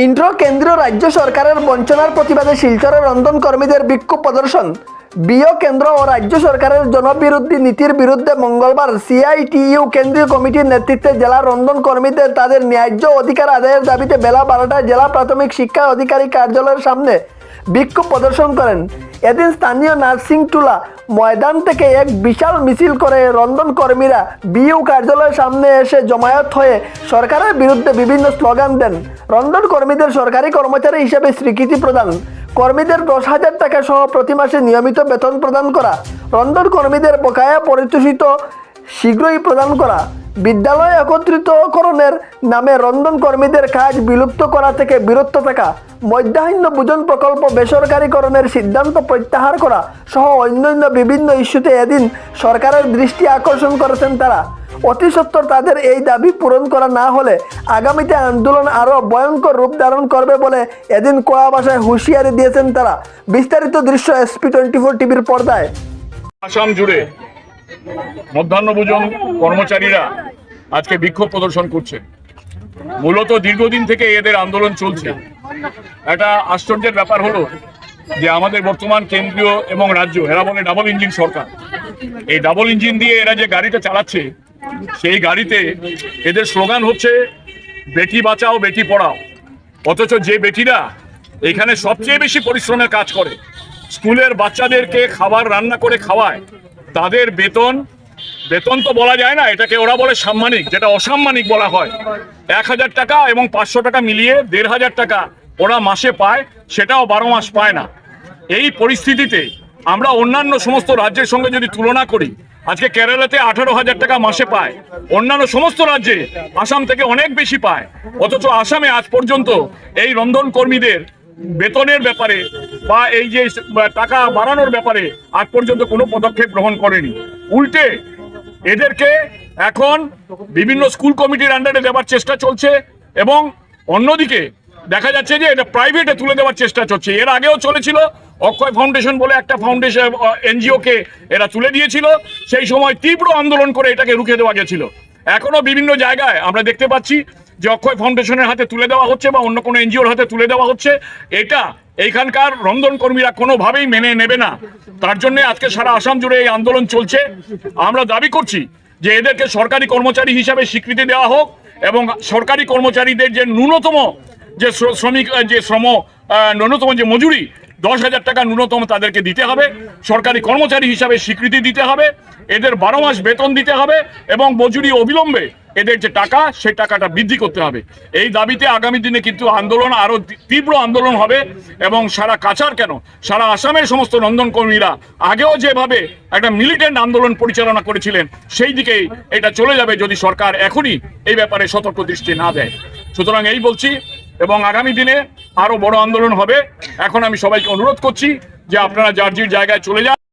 Intro কেন্দ্রীয় রাজ্য সরকারের বঞ্চনার প্রতিবাদে শিলচরে রন্ধন কর্মীদের বিক্ষোভ প্রদর্শন। বিও কেন্দ্র ও রাজ্য সরকারের জনবিরোধী নীতির বিরুদ্ধে মঙ্গলবার সিআইটিইউ কেন্দ্রীয় কমিটির নেতৃত্বে জেলা রন্ধন কর্মীদের তাদের ন্যায্য অধিকার আদায়ের দাবিতে বেলা 12টায় জেলা প্রাথমিক শিক্ষা অধিকারী কার্যালয়ের সামনে বিক্ষোভ প্রদর্শন করেন। এদিন স্থানীয় নার্সিংটুলা ময়দান থেকে এক বিশাল মিছিল করে রন্ধন কর্মীরা বিইউ কার্যালয়ের সামনে এসে জমায়েত হয়ে সরকারের বিরুদ্ধে বিভিন্ন স্লোগান দেন। রন্ধন কর্মীদের সরকারি কর্মচারী হিসেবে স্বীকৃতি প্রদান, কর্মীদের 10,000 টাকা সহ প্রতি মাসে নিয়মিত বেতন প্রদান করা, রন্ধন কর্মীদের বকেয়া পারিতোষিক শীঘ্রই প্রদান করা, বিদ্যালয় একত্রিতকরণের নামে রন্ধন কর্মীদের কাজ বিলুপ্ত করা থেকে বিরত থাকা, মধ্যাহ্ন ভোজন প্রকল্প বেসরকারীকরণের সিদ্ধান্ত প্রত্যাহার করা সহ অন্যান্য বিভিন্ন ইস্যুতে এদিন সরকারের দৃষ্টি আকর্ষণ করেছেন তারা। অতি সত্বর তাদের এই দাবি পূরণ করা না হলে আগামীতে আন্দোলন আরও ভয়ঙ্কর রূপ ধারণ করবে বলে এদিন কড়া ভাষায় হুঁশিয়ারি দিয়েছেন তারা। বিস্তারিত দৃশ্য SP24 টিভির পর্দায়। আসাম জুড়ে মধ্যাহ্ন ভোজন কর্মচারীরা আজকে বিক্ষোভ প্রদর্শন করছে। মূলত দীর্ঘদিন থেকে এদের আন্দোলন চলছে। একটা আশ্চর্যের ব্যাপার হলো যে আমাদের বর্তমান কেন্দ্রীয় এবং রাজ্য, এরা বলে ডাবল ইঞ্জিন সরকার, এই ডাবল ইঞ্জিন দিয়ে এরা যে গাড়িটা চালাচ্ছে সেই গাড়িতে এদের স্লোগান হচ্ছে বেটি বাঁচাও বেটি পড়াও। অথচ যে বেটিরা এখানে সবচেয়ে বেশি পরিশ্রমের কাজ করে, স্কুলের বাচ্চাদেরকে খাবার রান্না করে খাওয়ায়, তাদের বেতন তো বলা যায় না, এটাকে ওরা বলে সাম্মানিক, যেটা অসাম্মানিক বলা হয়। 1,000 টাকা এবং 500 টাকা মিলিয়ে 1,500 টাকা ওরা মাসে পায়, সেটাও 12 মাস পায় না। এই পরিস্থিতিতে আমরা অন্যান্য সমস্ত রাজ্যের সঙ্গে যদি তুলনা করি, আজকে কেরালাতে 18,000 টাকা মাসে পায়, অন্যান্য সমস্ত রাজ্যে আসাম থেকে অনেক বেশি পায়। অথচ আসামে আজ পর্যন্ত এই রন্ধন কর্মীদের বেতনের ব্যাপারে বা এই যে টাকা বাড়ানোর ব্যাপারে আজ পর্যন্ত কোনো পদক্ষেপ গ্রহণ করেনি। উল্টে এদেরকে এখন বিভিন্ন স্কুল কমিটির আন্ডারে দেওয়ার চেষ্টা চলছে এবং অন্যদিকে দেখা যাচ্ছে যে এটা প্রাইভেটে তুলে দেওয়ার চেষ্টা চলছে। এর আগেও চলেছিল, অক্ষয় ফাউন্ডেশন বলে একটা ফাউন্ডেশন NGO-কে এরা তুলে দিয়েছিল, সেই সময় তীব্র আন্দোলন করে এটাকে রুখে দেওয়া গেছিল। এখনো বিভিন্ন জায়গায় আমরা দেখতে পাচ্ছি যে অক্ষয় ফাউন্ডেশনের হাতে তুলে দেওয়া হচ্ছে বা অন্য কোনো NGO-র হাতে তুলে দেওয়া হচ্ছে। এটা এইখানকার রন্ধন কর্মীরা কোনোভাবেই মেনে নেবে না। তার জন্য আজকে সারা আসাম জুড়ে এই আন্দোলন চলছে। আমরা দাবি করছি যে এদেরকে সরকারি কর্মচারী হিসাবে স্বীকৃতি দেওয়া হোক এবং সরকারি কর্মচারীদের যে ন্যূনতম যে ন্যূনতম যে মজুরি 10,000 টাকা ন্যূনতম তাদেরকে দিতে হবে, সরকারি কর্মচারী হিসাবে স্বীকৃতি দিতে হবে, এদের 12 মাস বেতন দিতে হবে এবং মজুরি অবিলম্বে এদের যে টাকা সেই টাকাটা বৃদ্ধি করতে হবে। এই দাবিতে আগামী দিনে কিন্তু আন্দোলন আরো তীব্র আন্দোলন হবে এবং সারা কাছাড় কেন সারা আসামের সমস্ত রন্ধন কর্মীরা আগেও যেভাবে একটা মিলিটেন্ট আন্দোলন পরিচালনা করেছিলেন সেই দিকেই এটা চলে যাবে যদি সরকার এখনই এই ব্যাপারে সতর্ক দৃষ্টি না দেয়। সুতরাং এই বলছি এবং আগামী দিনে আরো বড় আন্দোলন হবে। এখন আমি সবাইকে অনুরোধ করছি যে আপনারা যার যার জায়গায় চলে যান।